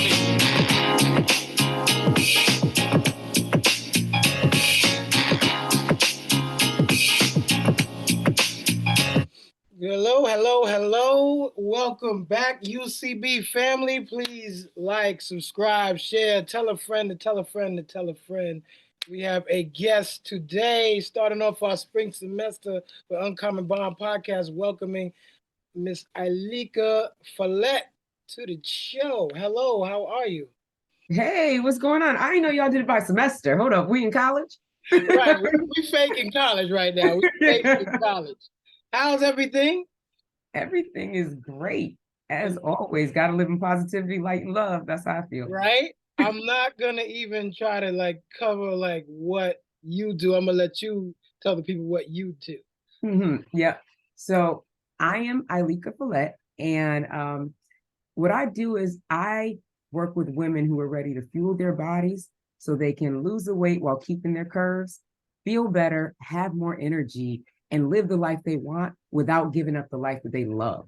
Hello, hello, hello. Welcome back, UCB family. Please like, subscribe, share, tell a friend to tell a friend to tell a friend. We have a guest today, starting off our spring semester with Uncommon Bond podcast, welcoming Miss Ileka Falette to the show. Hello, how are you? Hey, what's going on? I didn't know y'all did it by semester. Hold up, we in college? Right, we fake in college right now. We fake in college. How's everything? Everything is great. As always, gotta live in positivity, light, and love. That's how I feel. Right? I'm not gonna even try to cover what you do. I'm gonna let you tell the people what you do. Yeah. So I am Ileka Falette, and what I do is I work with women who are ready to fuel their bodies so they can lose the weight while keeping their curves, feel better, have more energy, and live the life they want without giving up the life that they love.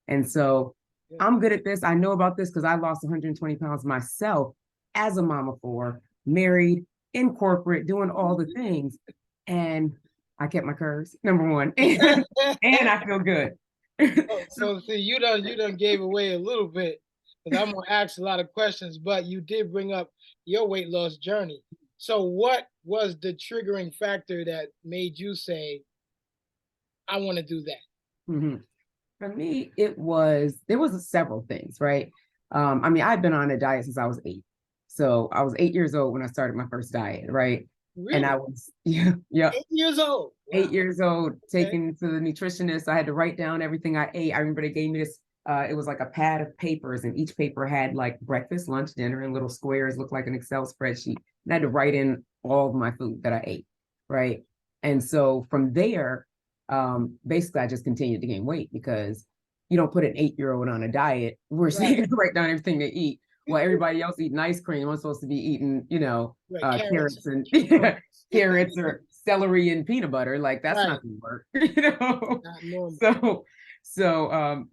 And so I'm good at this. I know about this because I lost 120 pounds myself as a mom of four, married, in corporate, doing all the things. And I kept my curves, number one, and I feel good. So see, you done gave away a little bit because I'm gonna ask a lot of questions, but you did bring up your weight loss journey. So what was the triggering factor that made you say, I want to do that? Mm-hmm. For me, there was several things, right? I mean, I've been on a diet since I was 8. So I was 8 years old when I started my first diet, right? Really? And I was, yeah. 8 years old. Wow. 8 years old, taken to the nutritionist. I had to write down everything I ate. I remember they gave me this, it was like a pad of papers, and each paper had like breakfast, lunch, dinner, and little squares, looked like an Excel spreadsheet. And I had to write in all of my food that I ate, right? And so from there, basically I just continued to gain weight because you don't put an 8-year-old on a diet where they can write down everything they eat while everybody else eating ice cream. I'm supposed to be eating, carrots and carrots or celery and peanut butter. Like that's not gonna work, Not normal. So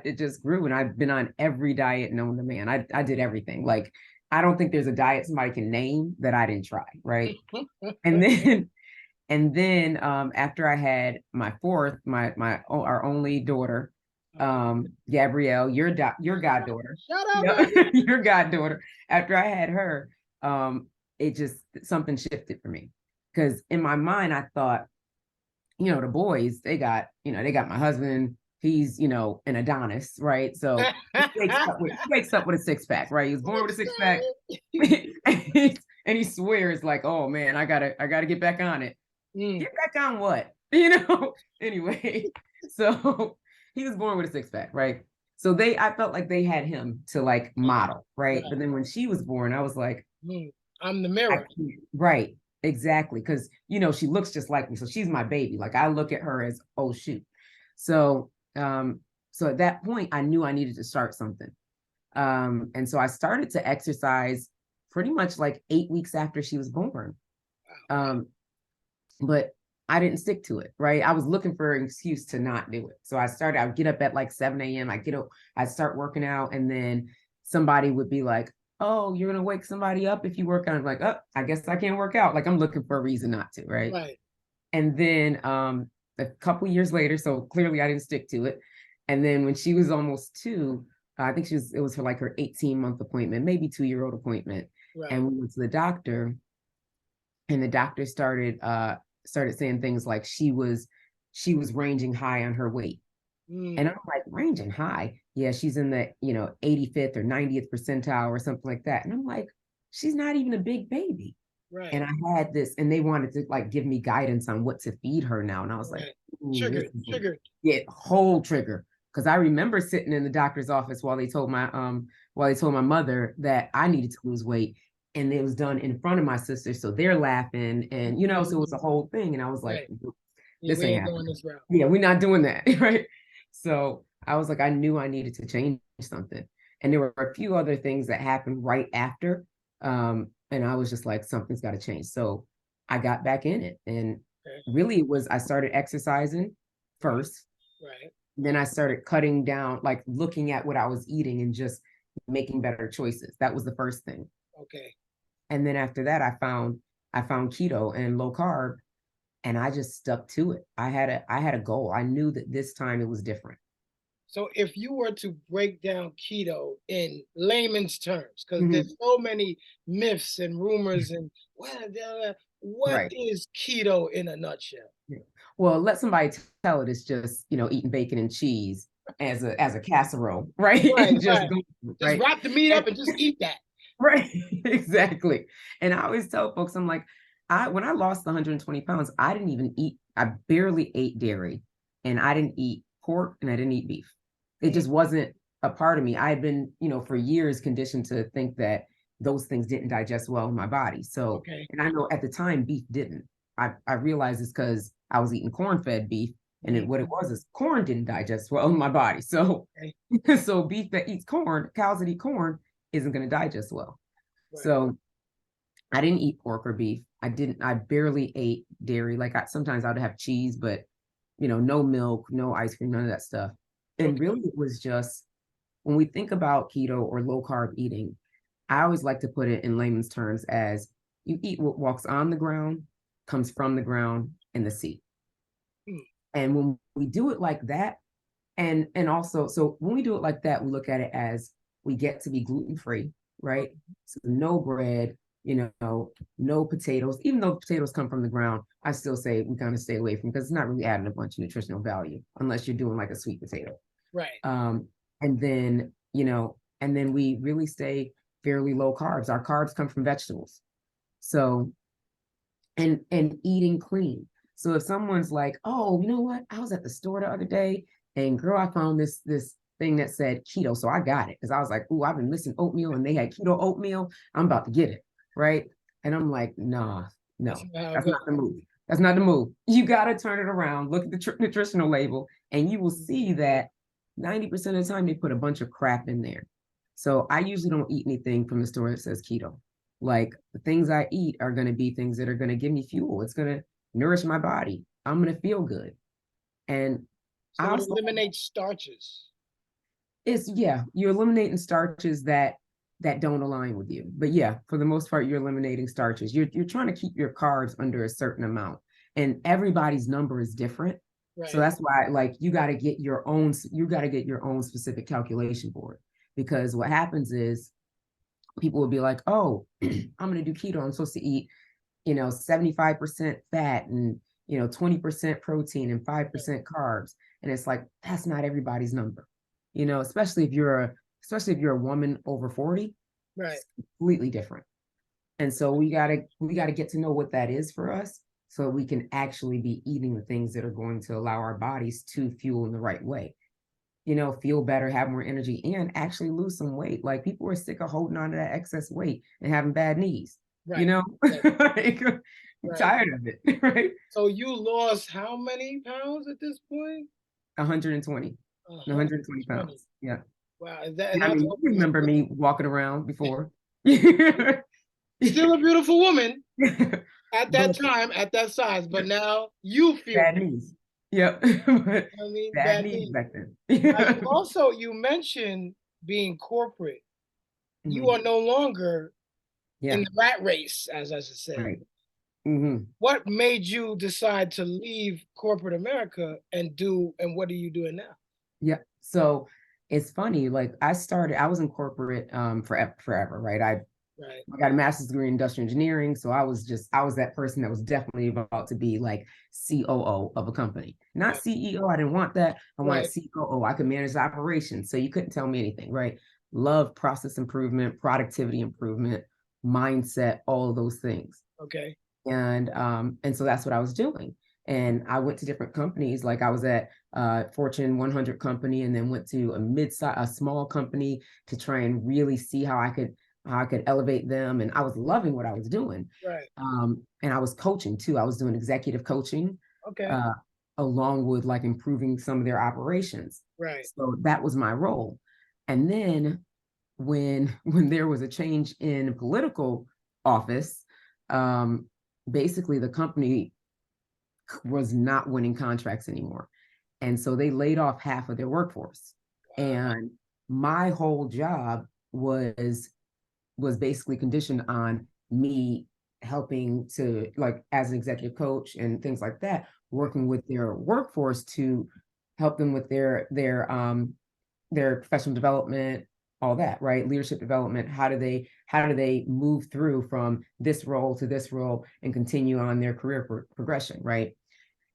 it just grew, and I've been on every diet known to man. I did everything. Like I don't think there's a diet somebody can name that I didn't try, right? And then after I had my fourth, our only daughter, Gabrielle, your goddaughter, shout out, your goddaughter. After I had her, it just something shifted for me because in my mind I thought, the boys they got my husband. He's an adonis, right? So he wakes up with a 6-pack, right? He was born with a 6-pack, and he swears like, "Oh man, I gotta get back on it." Get back on what? Anyway, so he was born with a 6-pack, right? So I felt like they had him to like model, right? But then when she was born, I was like, I'm the mirror. Right, exactly. Because, she looks just like me. So she's my baby. Like I look at her as, oh, shoot. So at that point, I knew I needed to start something. And so I started to exercise pretty much like 8 weeks after she was born. But I didn't stick to it, right? I was looking for an excuse to not do it. So I would get up at like 7 a.m. I'd start working out, and then somebody would be like, oh, you're going to wake somebody up if you work out. I'm like, oh, I guess I can't work out. Like I'm looking for a reason not to, right? Right. And then a couple years later, so clearly I didn't stick to it. And then when she was almost 2, I think it was for like her 18-month appointment, maybe 2-year-old appointment. Right. And we went to the doctor, and the doctor started saying things like she was ranging high on her weight. And I'm like, ranging high? Yeah, she's in the 85th or 90th percentile or something like that. And I'm like, she's not even a big baby. Right. And I had this, and they wanted to like give me guidance on what to feed her now. And I was like, triggered. Yeah, whole trigger. Because I remember sitting in the doctor's office while they told my mother that I needed to lose weight. And it was done in front of my sisters. So they're laughing. And, so it was a whole thing. And I was like, this ain't happening. This route. Yeah, we're not doing that. Right. So I was like, I knew I needed to change something. And there were a few other things that happened right after. And I was just like, something's got to change. So I got back in it. And really I started exercising first. Right. Then I started cutting down, like looking at what I was eating and just making better choices. That was the first thing. Okay. And then after that, I found keto and low carb, and I just stuck to it. I had a goal. I knew that this time it was different. So if you were to break down keto in layman's terms, because Mhm. there's so many myths and rumors and what Right. is keto in a nutshell? Yeah. Well, let somebody tell it it's just, eating bacon and cheese as a casserole, right? Right, And just right. go, Just right? wrap the meat And up and just eat that. right, exactly. And I always tell folks, I'm like, when I lost the 120 pounds, I didn't even eat, I barely ate dairy, and I didn't eat pork, and I didn't eat beef. It Mm, just wasn't a part of me. I had been, for years conditioned to think that those things didn't digest well in my body. So, okay. and I know at the time beef didn't. I realized it's because I was eating corn-fed beef, and Mm, what it was is corn didn't digest well in my body. So, okay. so beef that eats corn, cows that eat corn, isn't going to digest well. Right. So I didn't eat pork or beef. I barely ate dairy. Like sometimes I would have cheese, but no milk, no ice cream, none of that stuff. And Okay. really it was just, when we think about keto or low carb eating, I always like to put it in layman's terms as you eat what walks on the ground, comes from the ground, and the sea. Mm, And when we do it like that, and also, so when we do it like that, we look at it as we get to be gluten free, right? So no bread, no potatoes. Even though potatoes come from the ground, I still say we kind of stay away from, because it's not really adding a bunch of nutritional value unless you're doing like a sweet potato. right. Um, and then we really stay fairly low carbs. Our carbs come from vegetables. So, and eating clean. So if someone's like, "Oh, you know what? I was at the store the other day, and girl, I found this thing that said keto, so I got it." Because I was like, "Ooh, I've been missing oatmeal, and they had keto oatmeal. I'm about to get it, right?" And I'm like, "Nah, That's no, not how it that's goes. not the move. That's not the move. You got to turn it around. Look at the nutritional label, and you will see that 90% of the time they put a bunch of crap in there. So I usually don't eat anything from the store that says keto. Like, the things I eat are going to be things that are going to give me fuel. It's going to nourish my body. I'm going to feel good. And So I it also, eliminates starches. it's, yeah, you're eliminating starches that don't align with you. But yeah, for the most part, you're eliminating starches. You're trying to keep your carbs under a certain amount. And everybody's number is different. So Right. that's why, like, you got to get your own specific calculation board. Because what happens is people will be like, "Oh, I'm going to do keto. I'm supposed to eat 75% fat and 20% protein and 5% carbs." And it's like, that's not everybody's number. Especially if you're a woman over 40, Right. it's completely different. And so we gotta get to know what that is for us, so we can actually be eating the things that are going to allow our bodies to fuel in the right way. Feel better, have more energy, and actually lose some weight. Like, people are sick of holding on to that excess weight and having bad knees. You Right. know, Right. like, I'm Right. tired of it, right? So you lost how many pounds at this point? 120, 120 120. pounds. Yeah. Wow. Is that And I enough? mean, you remember me walking around before. Still a beautiful woman at that But time, at that size, but now you feel bad better. knees. Yep. But I mean, bad bad knees knees. back then. Now you mentioned being corporate. You Mhm. are no longer in Yeah. the rat race, as I should say. Right. Hmm. What made you decide to leave corporate America and what are you doing now? Yeah. So it's funny. Like, I was in corporate forever, right? Right. I got a master's degree in industrial engineering. So I was that person that was definitely about to be like COO of a company, not Right. CEO. I didn't want that. I wanted Right. COO. I could manage the operations. So you couldn't tell me anything, right? Love process improvement, productivity improvement, mindset, all of those things. Okay. And so that's what I was doing. And I went to different companies. Like, I was at Fortune 100 company, and then went to a small company to try and really see how I could elevate them. And I was loving what I was doing. Right. And I was coaching too. I was doing executive coaching, Okay. uh, along with like improving some of their operations. Right. So that was my role. And then when there was a change in political office, um, basically the company was not winning contracts anymore. And so they laid off half of their workforce. Wow. And my whole job was basically conditioned on me helping to, like, as an executive coach and things like that, working with their workforce to help them with their professional development, all that, right? Leadership development. How do they move through from this role to this role and continue on their career progression, right?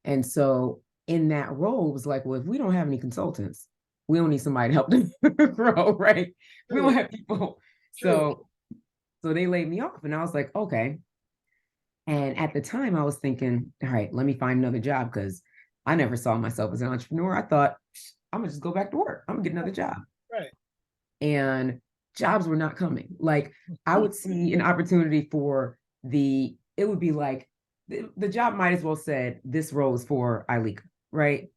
And so in that role, it was like, well, if we don't have any consultants, we don't need somebody to help them grow, right? We don't have people. So they laid me off, and I was like, okay. And at the time, I was thinking, all right, let me find another job, because I never saw myself as an entrepreneur. I thought, I'm gonna just go back to work. I'm gonna get another job. Right. And jobs were not coming. Like, I would see an opportunity it would be like, the job might as well said, this role is for Ileka, right?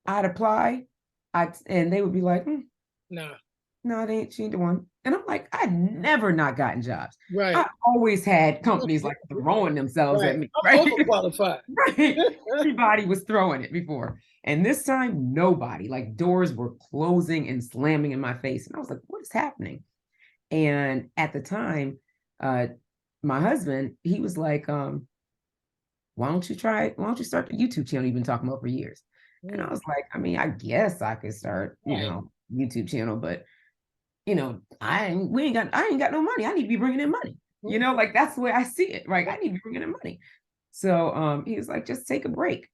I'd apply, and they would be like, nah. No, she ain't the one. And I'm like, I've never not gotten jobs. Right. I always had companies like throwing themselves at me. I'm right? overqualified. Right. Everybody was throwing it before. And this time, nobody. Like, doors were closing and slamming in my face. And I was like, what is happening? And at the time, my husband, he was like, why don't you start the YouTube channel you've been talking about for years? And I was like, I mean, I guess I could start, YouTube channel, but I ain't got no money. I need to be bringing in money. Like, that's the way I see it. Right. I need to be bringing in money. So he was like, just take a break,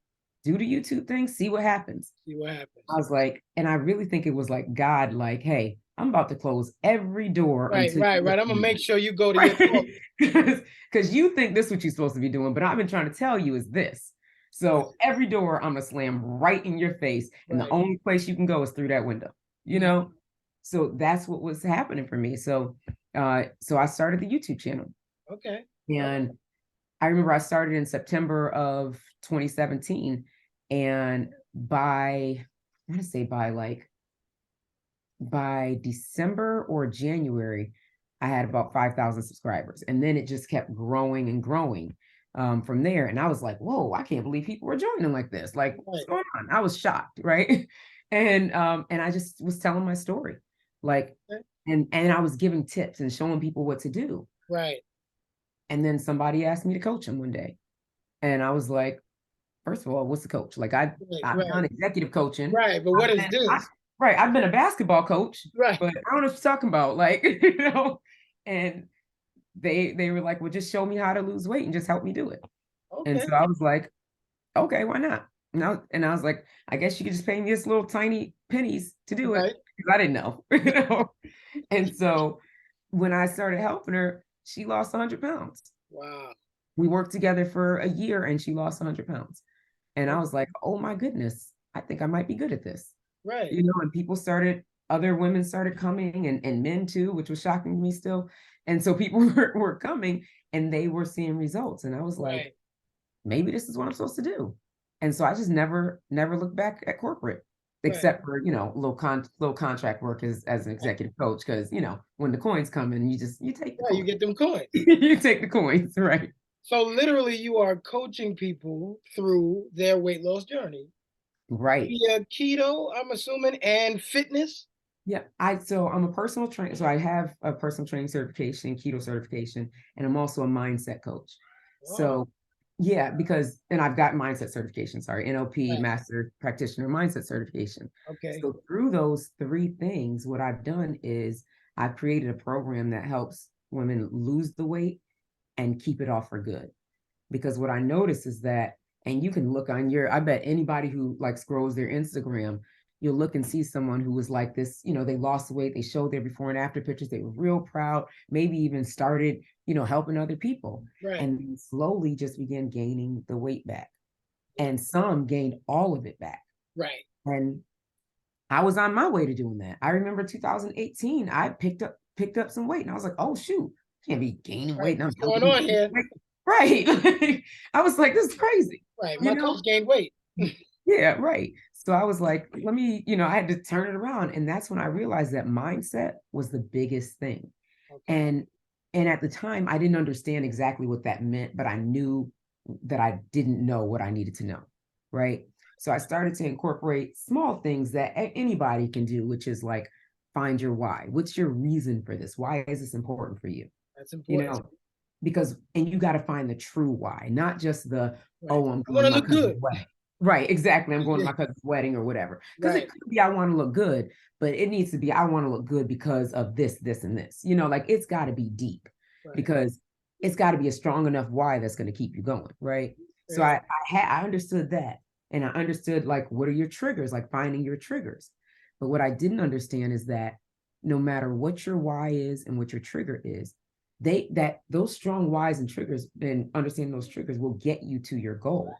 do the YouTube thing, see what happens. I was like, and I really think it was like God, like, hey, I'm about to close every door. Right. I'm gonna make sure you go to your because you think this is what you're supposed to be doing, but I've been trying to tell you is this. So every door I'm gonna slam right in your face, and the only place you can go is through that window. So that's what was happening for me. So I started the YouTube channel. Okay. And I remember I started in September of 2017, and by December or January, I had about 5,000 subscribers, and then it just kept growing and growing from there. And I was like, whoa, I can't believe people were joining like this. Like, what's going on? I was shocked, right? And I just was telling my story, like, and I was giving tips and showing people what to do. Right. And then somebody asked me to coach them one day, and I was like, first of all, what's the coach? Like, I've done executive coaching. Right, but what is this? I've been a basketball coach, right? But I don't know what you're talking about, like, And they were like, well, just show me how to lose weight and just help me do it. Okay. And so I was like, okay, why not? And I was like, I guess you could just pay me this little tiny pennies to do it, because I didn't know, And so when I started helping her, she lost 100 pounds. Wow. We worked together for a year, and she lost 100 pounds. And I was like, oh my goodness, I think I might be good at this. Right. And other women started coming, and men too, which was shocking to me still. And so people were coming, and they were seeing results. And I was like, maybe this is what I'm supposed to do. And so I just never looked back at corporate, except for, little contract work as an executive coach. Because, when the coins come in, you take the coins. You get them coins. You take the coins, right? So literally you are coaching people through their weight loss journey. Right. Via keto, I'm assuming, and fitness. Yeah, I'm a personal trainer. So I have a personal training certification, keto certification, and I'm also a mindset coach. Wow. So yeah, and I've got mindset certification, NLP, Master Practitioner Mindset certification. Okay. So through those three things, what I've done is I've created a program that helps women lose the weight and keep it off for good. Because what I notice is that, and you can look on I bet anybody who like scrolls their Instagram, you'll look and see someone who was like this, they lost weight, they showed their before and after pictures, they were real proud, maybe even started, helping other people. Right. And slowly just began gaining the weight back. And some gained all of it back. Right. And I was on my way to doing that. I remember 2018, I picked up some weight, and I was like, oh shoot, can't be gaining weight. What's going on here? Right. I was like, this is crazy. Right. My coach gained weight. Yeah, right. So I was like, let me, I had to turn it around. And that's when I realized that mindset was the biggest thing. Okay. And at the time, I didn't understand exactly what that meant, but I knew that I didn't know what I needed to know. Right. So I started to incorporate small things that anybody can do, which is like find your why. What's your reason for this? Why is this important for you? That's important. You know, because, and you got to find the true why, not just the, right. oh, I'm I going want to to my look cousin's good. wedding. Right, exactly. I'm going to my cousin's wedding or whatever. Because right. it could be I want to look good, but it needs to be I want to look good because of this, this, and this. You know, like it's got to be deep because it's got to be a strong enough why that's going to keep you going, right? So I understood that. And I understood like, what are your triggers, like finding your triggers. But what I didn't understand is that no matter what your why is and what your trigger is, those strong whys and triggers and understanding those triggers will get you to your goal.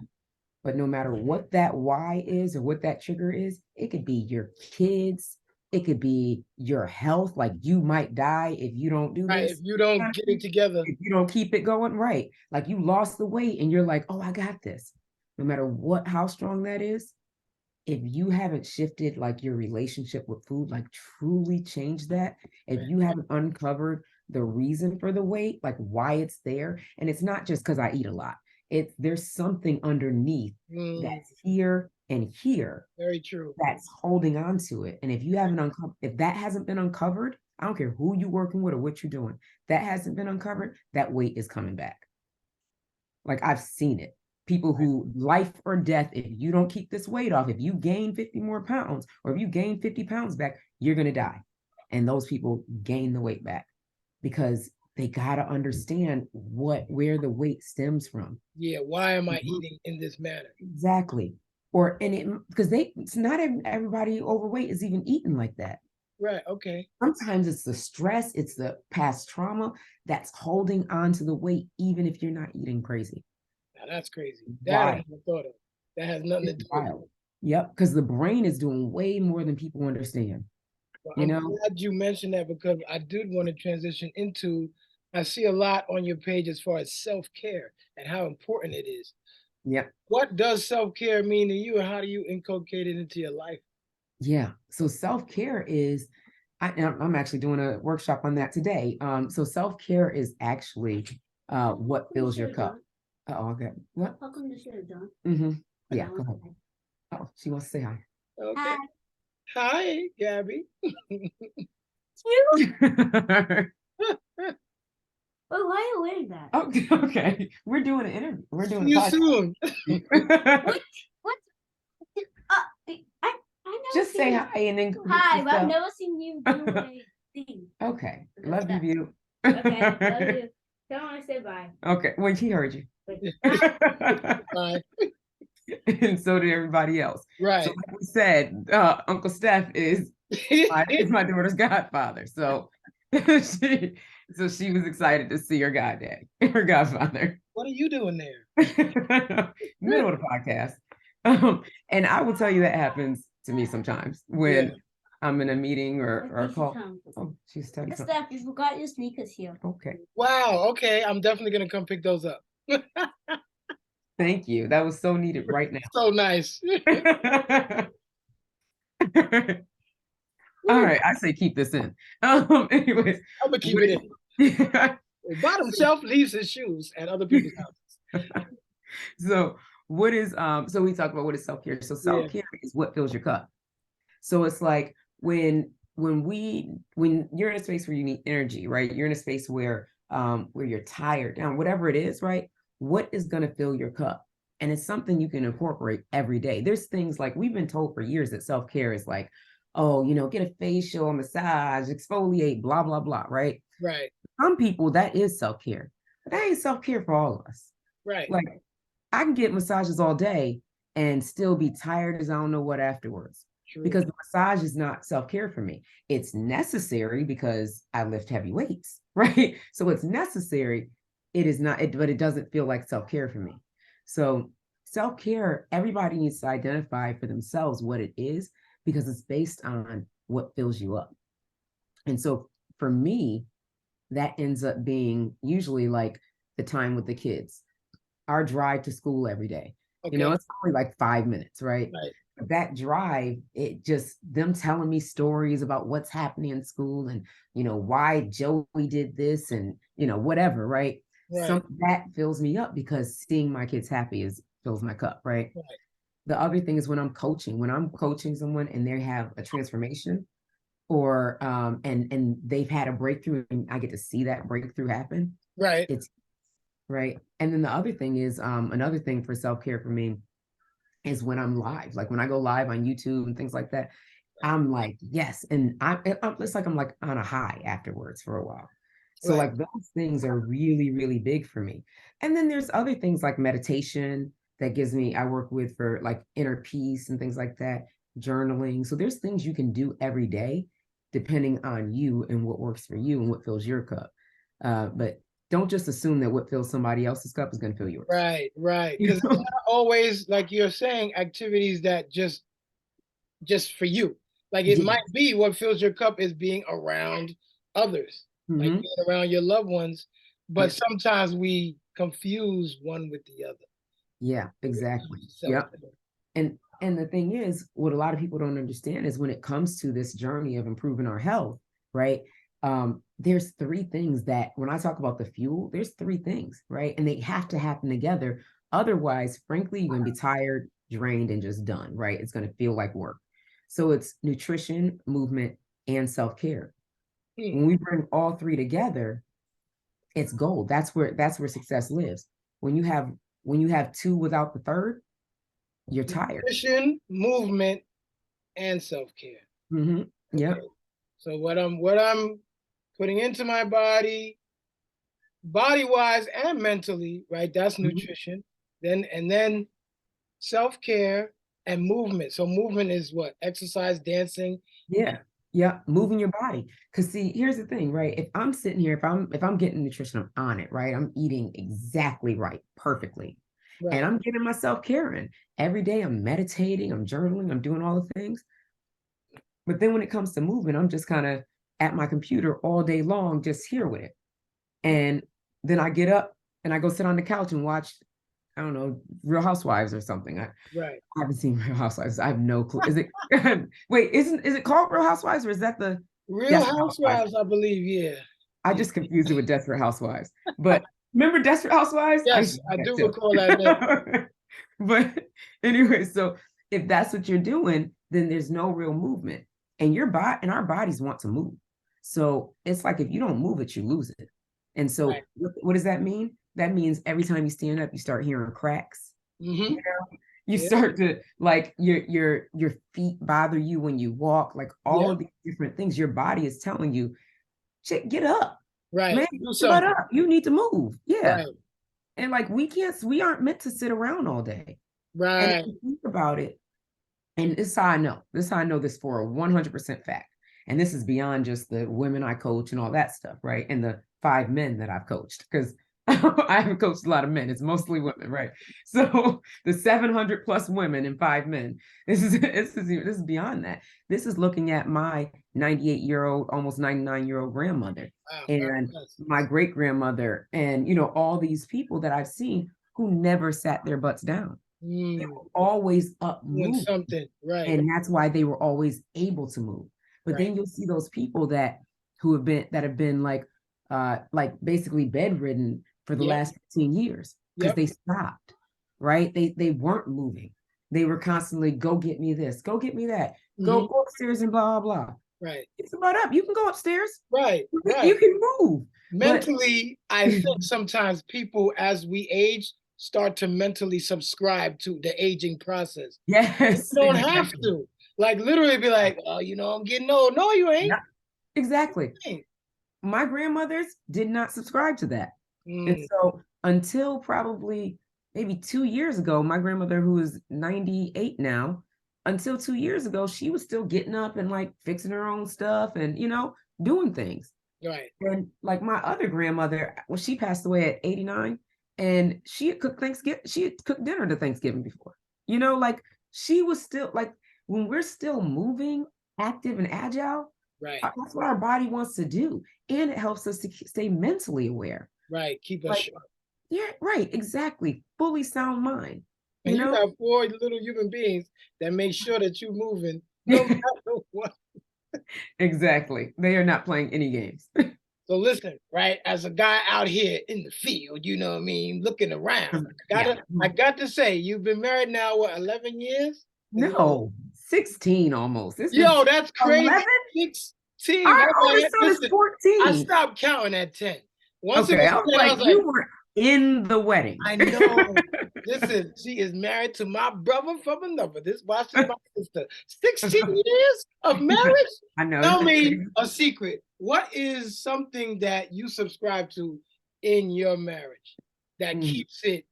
But no matter what that why is or what that trigger is, it could be your kids, it could be your health, like you might die if you don't do this. If you don't get it together. If you don't keep it going, right. Like you lost the weight and you're like, oh, I got this. No matter how strong that is, if you haven't shifted like your relationship with food, like truly changed that, if you haven't uncovered the reason for the weight, like why it's there, and it's not just because I eat a lot. There's something underneath that's here and here. Very true. That's holding on to it. And if you haven't uncovered, if that hasn't been uncovered, I don't care who you're working with or what you're doing, that hasn't been uncovered, that weight is coming back. Like I've seen it. People who life or death, if you don't keep this weight off, if you gain 50 more pounds, or if you gain 50 pounds back, you're going to die. And those people gain the weight back because they got to understand where the weight stems from. Yeah. Why am I eating in this manner? Exactly. Because it's not everybody overweight is even eating like that. Right. Okay. Sometimes it's the stress, it's the past trauma that's holding on to the weight, even if you're not eating crazy. Now that's crazy. That I never thought of. That has nothing to do with it. Yep, because the brain is doing way more than people understand. Well, I'm glad you mentioned that because I did want to transition into, I see a lot on your page as far as self-care and how important it is. Yeah. What does self-care mean to you and how do you inculcate it into your life? Yeah. So self-care is, I'm actually doing a workshop on that today. So self-care is actually what fills your cup. Oh, okay. What? How come you should have done? Mm-hmm. Yeah, go ahead. Oh, she wants to say hi. Okay. Hi. Hi, Gabby. You? Well, why are you wearing that? Okay. We're doing an interview. We're doing See you soon. What? I never just say hi and then hi, but I've never seen you do a thing. Okay. Love you, View. Okay, love you. Don't want to say bye. Okay. Well, he heard you. Bye. And so did everybody else. Right. So like we said, Uncle Steph is my daughter's godfather. So she was excited to see her godfather. What are you doing there? Middle of the podcast. And I will tell you that happens to me sometimes when I'm in a meeting or a call. Oh, she's telling me. Steph, you forgot your sneakers here. Okay. Wow. Okay. I'm definitely going to come pick those up. Thank you. That was so needed right now. So nice. All right. I say keep this in. Anyways. I'm going to keep it in. Bottom shelf leaves his shoes at other people's houses. So what is so we talk about what is self-care. So self-care is what fills your cup. So it's like when you're in a space where you need energy, right? You're in a space where you're tired down, whatever it is, right? What is going to fill your cup? And it's something you can incorporate every day. There's things like we've been told for years that self-care is like, oh, get a facial, massage, exfoliate, blah, blah, blah, right? Right. Some people, that is self-care, but that ain't self-care for all of us. Right. Like I can get massages all day and still be tired as I don't know what afterwards. True. Because the massage is not self-care for me. It's necessary because I lift heavy weights, right? So it's necessary. It is not, but it doesn't feel like self-care for me. So self-care, everybody needs to identify for themselves what it is because it's based on what fills you up. And so for me, that ends up being usually like the time with the kids, our drive to school every day. Okay. It's only like 5 minutes, right? That drive, it just them telling me stories about what's happening in school and, why Joey did this and, whatever, right? So that fills me up because seeing my kids happy fills my cup, right? The other thing is when I'm coaching someone and they have a transformation, or and they've had a breakthrough and I get to see that breakthrough happen. Right. It's right. And then the other thing is another thing for self-care for me is when I'm live, like when I go live on YouTube and things like that, I'm like, yes. And it's like I'm like on a high afterwards for a while. So Right. like those things are really, really big for me. And then there's other things like meditation that gives me, I work with for like inner peace and things like that, journaling. So there's things you can do every day depending on you and what works for you and what fills your cup. But don't just assume that what fills somebody else's cup is going to fill yours. Right. Right. You Because it's know? not always, like you're saying, activities that just for you. Like it Yeah. might be what fills your cup is being around others, like Mhm. being around your loved ones. But Yeah. sometimes we confuse one with the other. Yeah, exactly. So, Yep. And the thing is, what a lot of people don't understand is when it comes to this journey of improving our health, right? There's three things that when I talk about the fuel, there's three things, right? And they have to happen together. Otherwise, frankly, you're gonna be tired, drained, and just done, right? It's gonna feel like work. So it's nutrition, movement, and self-care. When we bring all three together, it's gold. That's where success lives. When you have two without the third, you're tired. nutrition, movement, and self-care. Mm-hmm. Yeah. Okay. So what I'm putting into my body wise and mentally, right? That's Mhm. nutrition. Then self-care and movement. So movement is what? Exercise, dancing. Yeah. Yeah. Moving your body. Because see, here's the thing, right? If I'm sitting here, if I'm getting nutrition, I'm on it, right? I'm eating exactly right, perfectly. And Right. I'm getting myself caring. Every day I'm meditating, I'm journaling, I'm doing all the things. But then when it comes to movement, I'm just kind of at my computer all day long, just here with it. And then I get up and I go sit on the couch and watch, I don't know, Real Housewives or something. I Right. haven't seen Real Housewives. I have no clue. Is it wait, is it called Real Housewives or is that the Real Desperate Housewives? Housewives, I believe, yeah. I just confused it with Desperate Housewives. But remember Desperate Housewives? I Yes, used to I do do that recall that name. too. But anyway, so if that's what you're doing, then there's no real movement. And your body and our bodies want to move. So it's like if you don't move it, you lose it. And so Right. what does that mean? That means every time you stand up, you start hearing cracks. Mm-hmm. You Yeah. start to like your feet bother you when you walk, like all Yeah. of these different things. Your body is telling you, shit, get up. Right. Man, Do shut something. up. You need to move. Yeah. Right. And like we aren't meant to sit around all day. And if Right. you think about it, and this is how I know. This is how I know this for a 100% fact. And this is beyond just the women I coach and all that stuff, right? And the 5 men that I've coached, because I haven't coached a lot of men. It's mostly women, right? So the 700 plus women and 5 men. This is beyond that. This is looking at my 98-year-old, almost 99-year-old grandmother Wow. and my great grandmother, and all these people that I've seen who never sat their butts down. They were always up Doing moving. something. Right. And that's why they were always able to move. But Right. then you'll see those people that have been like basically bedridden for the Yep. last 15 years because Yep. they stopped, right? They weren't moving. They were constantly, go get me this, go get me that, go upstairs and blah, blah, blah. Right. It's about up. You can go upstairs. Right. You Right. can move. Mentally, I think sometimes people, as we age, start to mentally subscribe to the aging process. Yes. You don't have to. Like literally be like, oh, I'm getting old. No, you ain't. Yeah, exactly. You ain't. My grandmothers did not subscribe to that. And Mm. so until probably maybe 2 years ago, my grandmother, who is 98 now, until 2 years ago, she was still getting up and like fixing her own stuff and, doing things. Right. And like my other grandmother, well, she passed away at 89 and she had cooked Thanksgiving. She had cooked dinner to Thanksgiving before, like she was still like, when we're still moving, active and agile, Right. that's what our body wants to do. And it helps us to stay mentally aware. Right. Keep us Like, sharp. yeah, right. Exactly. Fully sound mind. And you know? have 4 little human beings that make sure that you're moving no matter what. Exactly. They are not playing any games. So listen, right? As a guy out here in the field, you know what I mean, looking around. I got to say, you've been married now, what, 11 years? No, 16 almost. Yo, that's crazy. 11? See, Our oldest son is listen, 14. I stopped counting at 10. Once it Okay, was I was 10, I like, was you like, were in the wedding. I know. Listen, she is married to my brother from another. This watch is my sister. 16 years of marriage? I know. Tell me a secret. What is something that you subscribe to in your marriage that keeps it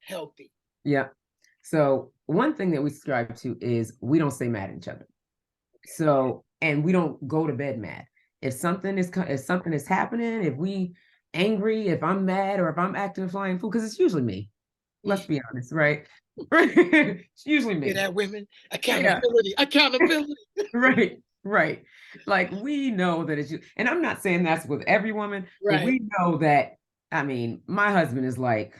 healthy? Yeah. So one thing that we subscribe to is we don't stay mad at each other. So, and we don't go to bed mad. If something is happening, if we angry, if I'm mad or if I'm acting a flying fool, because it's usually me. Let's be honest, right? It's usually me. Hear that, women? Accountability, accountability. Right. Like we know that it's you, and I'm not saying that's with every woman, Right. but we know that. I mean, my husband is like,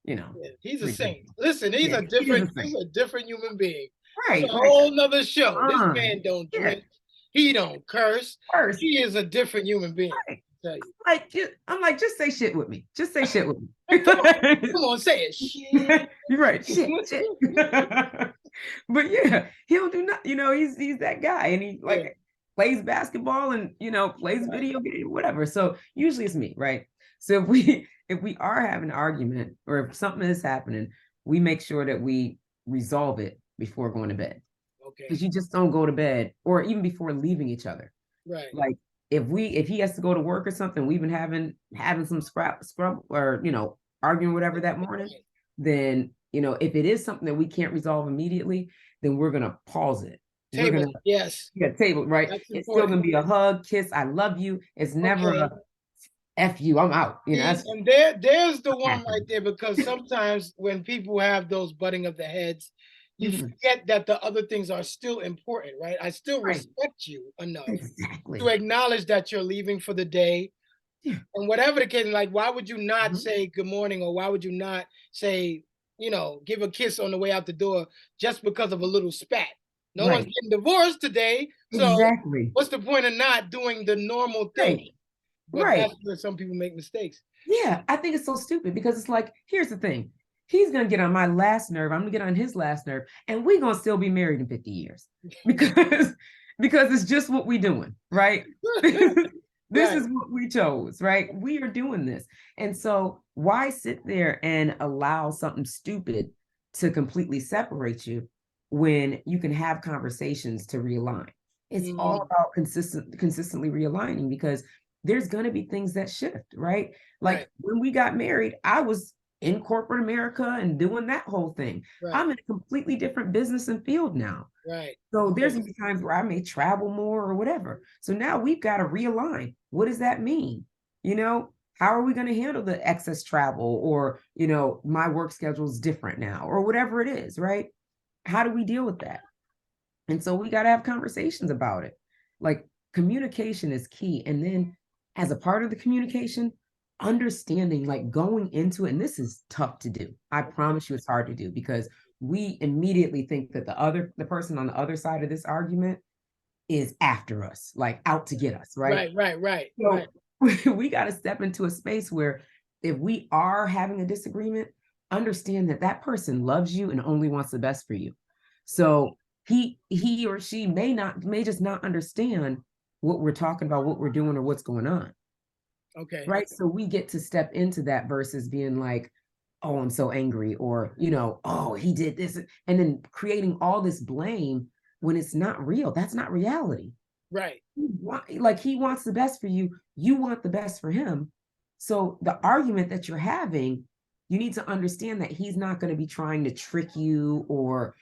you know, he's a saint. Listen, he's a different human being. Right. It's a whole nother show. This man don't Yeah. drink. He don't curse. Curse. He is a different human being. Right. I tell you. I'm like, just say shit with me. Just say shit with me. Come on, say it. Shit. You're right. Shit. But yeah, he'll do not. You know, he's that guy, and he like plays basketball and plays video game, whatever. So usually it's me, right? So if we are having an argument or if something is happening, we make sure that we resolve it before going to bed. Okay. Because you just don't go to bed, or even before leaving each other. Right. Like if he has to go to work or something, we've been having some scrub or arguing whatever that morning, then if it is something that we can't resolve immediately, then we're gonna pause it. Table, yes. Yeah, table, right? It's still gonna be a hug, kiss, I love you. It's never a F you, I'm out. And there's the one right there, because sometimes when people have those butting of the heads, you forget that the other things are still important, right? I still respect you enough to acknowledge that you're leaving for the day. Yeah. And whatever the case, like, why would you not say good morning, or why would you not say, give a kiss on the way out the door just because of a little spat? No one's getting divorced today. So what's the point of not doing the normal thing? But that's where some people make mistakes. Yeah, I think it's so stupid, because it's like, here's the thing. He's going to get on my last nerve. I'm going to get on his last nerve. And we're going to still be married in 50 years because it's just what we're doing, right? This is what we chose, right? We are doing this. And so why sit there and allow something stupid to completely separate you when you can have conversations to realign? It's all about consistently realigning, because there's going to be things that shift, right? Like when we got married, I was in corporate America and doing that whole thing. I'm in a completely different business and field now. Right. So there's gonna be times where I may travel more or whatever. So now we've got to realign. What does that mean? How are we going to handle the excess travel, or, my work schedule is different now, or whatever it is, right? How do we deal with that? And so we got to have conversations about it. Like, communication is key. And then as a part of the communication, understanding, like going into it, and this is tough to do. I promise you it's hard to do, because we immediately think that the person on the other side of this argument is after us, like out to get us, right? Right. So we got to step into a space where if we are having a disagreement, understand that person loves you and only wants the best for you. So he or she may just not understand what we're talking about, what we're doing, or what's going on. Okay. Right. So we get to step into that versus being like, oh, I'm so angry, or, oh, he did this, and then creating all this blame when it's not real. That's not reality. Right. Like, he wants the best for you. You want the best for him. So the argument that you're having, you need to understand that he's not going to be trying to trick you, or,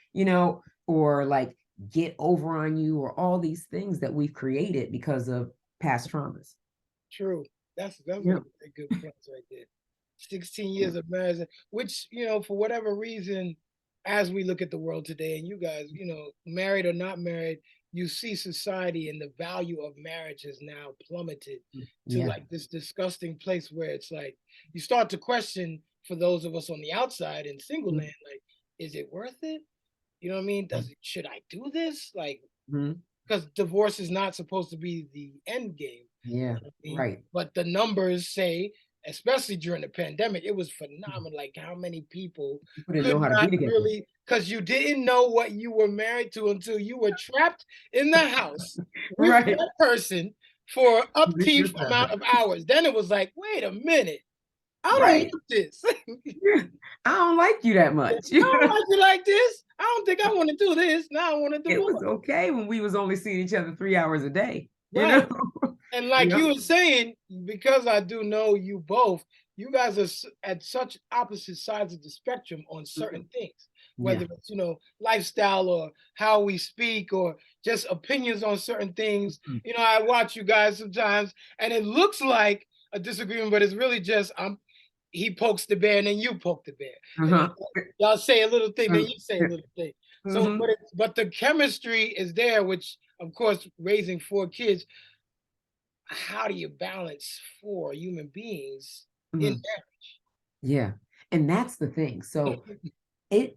or like get over on you, or all these things that we've created because of past traumas. True. That's a good point right there. 16 years of marriage, which, for whatever reason, as we look at the world today, and you guys, married or not married, you see society and the value of marriage has now plummeted to like this disgusting place where it's like you start to question, for those of us on the outside in single land, like, is it worth it? You know what I mean? Should I do this? Like, because divorce is not supposed to be the end game. Yeah, right. But the numbers say, especially during the pandemic, it was phenomenal. Like how many people didn't could know how to not be together. really, because you didn't know what you were married to until you were trapped in the house with Right. that person for With upkeep yourself. amount of hours. Then it was like, wait a minute, I don't Right. want this. I don't like you that much. I don't like you like this. I don't think I want to do this. Now I want to It do was more. okay when we was only seeing each other 3 hours a day. You Right. know? And like Yep. you were saying, because I do know you both, you guys are at such opposite sides of the spectrum on certain things, whether Yeah. it's, lifestyle or how we speak or just opinions on certain things. Mhm. I watch you guys sometimes and it looks like a disagreement, but it's really just he pokes the bear and then you poke the bear. And then y'all say a little thing, then you say a little thing. So, Mhm. but the chemistry is there, which of course, raising 4 kids, how do you balance 4 human beings in Mhm. marriage? Yeah. And that's the thing. So it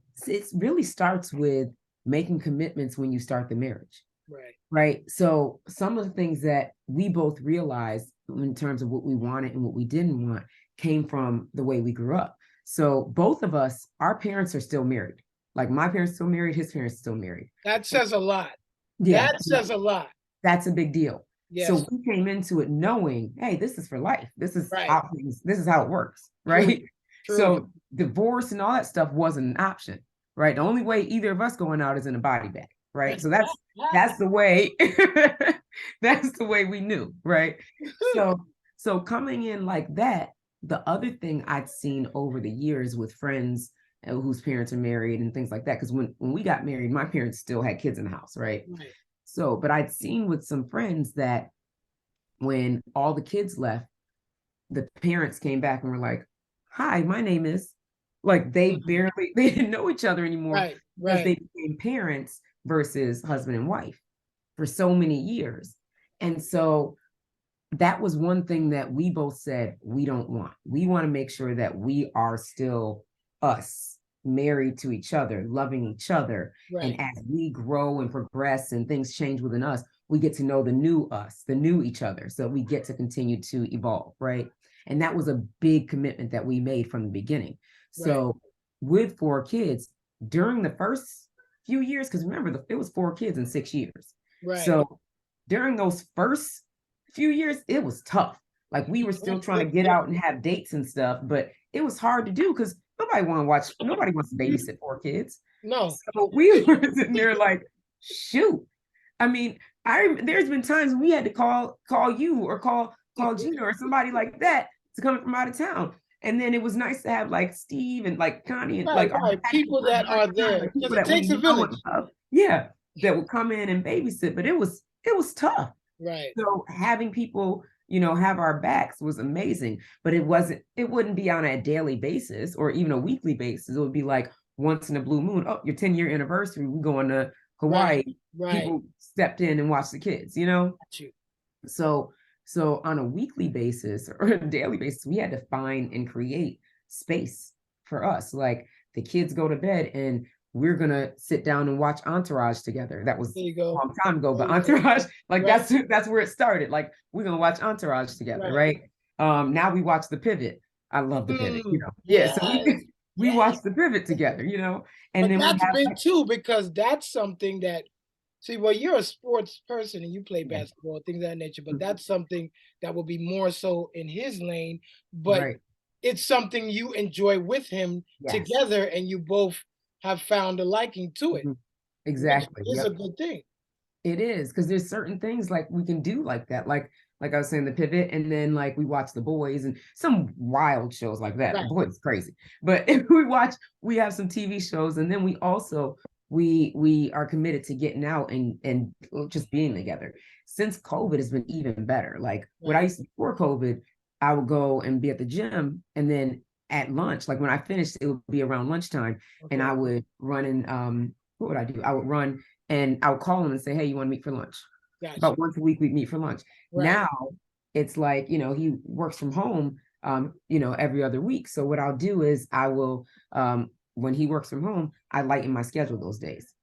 really starts with making commitments when you start the marriage. Right. Right. So some of the things that we both realized in terms of what we wanted and what we didn't want came from the way we grew up. So both of us, our parents are still married. Like my parents still married, his parents still married. That says a lot. Yeah. That says a lot. That's a big deal. Yes. So we came into it knowing, hey, this is for life. This is Right. how it works. Right. True. So divorce and all that stuff wasn't an option. Right. The only way either of us going out is in a body bag. Right. So that's the way that's the way we knew. Right. So coming in like that, the other thing I'd seen over the years with friends whose parents are married and things like that, because when we got married, my parents still had kids in the house. Right. So, but I'd seen with some friends that when all the kids left, the parents came back and were like, hi, my name is, like they didn't know each other anymore because they became parents versus husband and wife for so many years. And so that was one thing that we both said we don't want. We want to make sure that we are still us, married to each other, loving each other. And as we grow and progress and things change within us, we get to know the new us, the new each other. So we get to continue to evolve, right? And that was a big commitment that we made from the beginning. So with 4 kids, during the first few years, because remember, it was 4 kids in 6 years. So during those first few years, it was tough. Like we were still trying to get out and have dates and stuff, but it was hard to do because nobody wants to babysit 4 kids. No. So we were sitting there like, shoot. I mean, there's been times we had to call you or call Gina or somebody like that to come from out of town. And then it was nice to have like Steve and like Connie and people that are there. Because it takes a village. Yeah, that would come in and babysit, but it was tough. Right. So having people, have our backs was amazing, but it wouldn't be on a daily basis or even a weekly basis. It would be like once in a blue moon. Oh, your 10-year anniversary, we're going to Hawaii. People stepped in and watched the kids, So on a weekly basis or a daily basis, we had to find and create space for us. Like the kids go to bed and we're going to sit down and watch Entourage together. That was a long time ago, but Entourage, that's where it started. Like we're going to watch Entourage together, right? Now we watch The Pivot. I love The Pivot, So we watch The Pivot together, and then that's big too, because that's something that, you're a sports person and you play basketball, things of that nature, but that's something that will be more so in his lane, but it's something you enjoy with him together and you both have found a liking to it. Exactly. It's a good thing. It is, because there's certain things like we can do like that. Like I was saying, The Pivot, and then like we watch The Boys and some wild shows like that. The Boys is crazy. But if we have some TV shows, and then we also we are committed to getting out and just being together. Since COVID has been even better. Like what I used to before COVID, I would go and be at the gym, and then at lunch, like when I finished, it would be around lunchtime, and I would run and what would I do? I would run and I would call him and say, hey, you want to meet for lunch? About once a week we'd meet for lunch. Now it's like, he works from home every other week. So what I'll do is I will when he works from home, I lighten my schedule those days.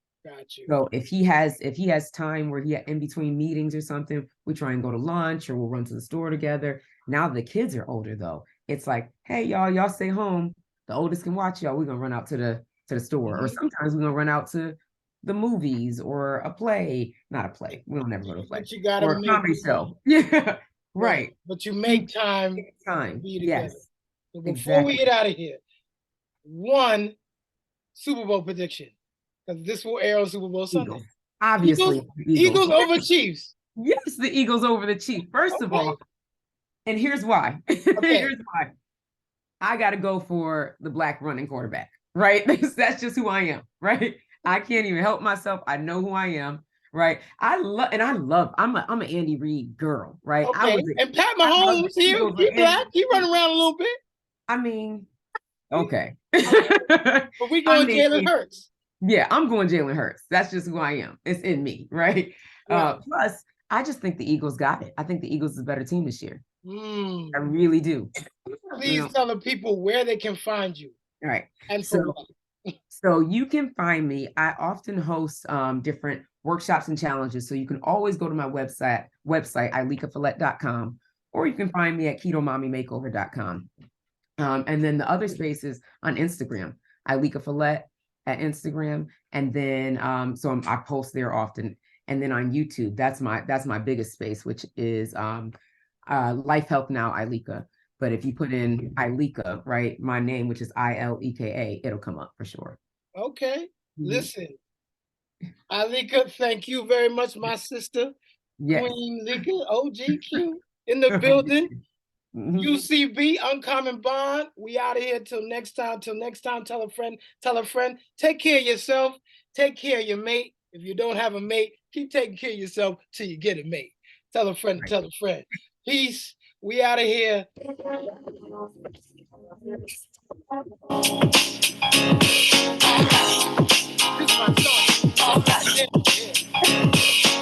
So if he has time where he in between meetings or something, we try and go to lunch or we'll run to the store together. Now the kids are older though. it's like, hey, y'all stay home. The oldest can watch y'all. We're gonna run out to the store, or sometimes we're gonna run out to the movies or a play. Not a play. We don't never go to a play. But you gotta or a make comedy show. Yeah, right. But you make time. Time. To be together. Yes. So before we get out of here, one Super Bowl prediction, because this will air on Super Bowl Sunday. Eagles. Obviously, Eagles over Chiefs. Yes, the Eagles over the Chiefs. First of all, and here's why. Here's why. I got to go for the black running quarterback, right? That's just who I am, right? I can't even help myself. I know who I am, right? I'm an Andy Reid girl, right? Okay. And Pat Mahomes, he black. He run around a little bit. I mean, okay. But we going Jalen Hurts. Yeah, I'm going Jalen Hurts. That's just who I am. It's in me, right? Plus, I just think the Eagles got it. I think the Eagles is a better team this year. I really do. Please tell the people where they can find you. All right. And so you can find me. I often host different workshops and challenges. So you can always go to my website, ilekafalette.com, or you can find me at ketomommy-makeover.com. And then the other spaces on Instagram, Ileka Falette at Instagram. And then I post there often. And then on YouTube, that's my biggest space, which is Life Health Now Ileka. But if you put in Ileka, right, my name, which is Ileka, it'll come up for sure. Okay. Listen, Ileka, thank you very much, my sister. Yes. Queen Ileka, OGQ in the building. UCB, Uncommon Bond. We out of here till next time. Till next time, tell a friend. Tell a friend. Take care of yourself. Take care of your mate. If you don't have a mate, keep taking care of yourself till you get a mate. Tell a friend. Tell a friend. Peace. We out of here. This is my song.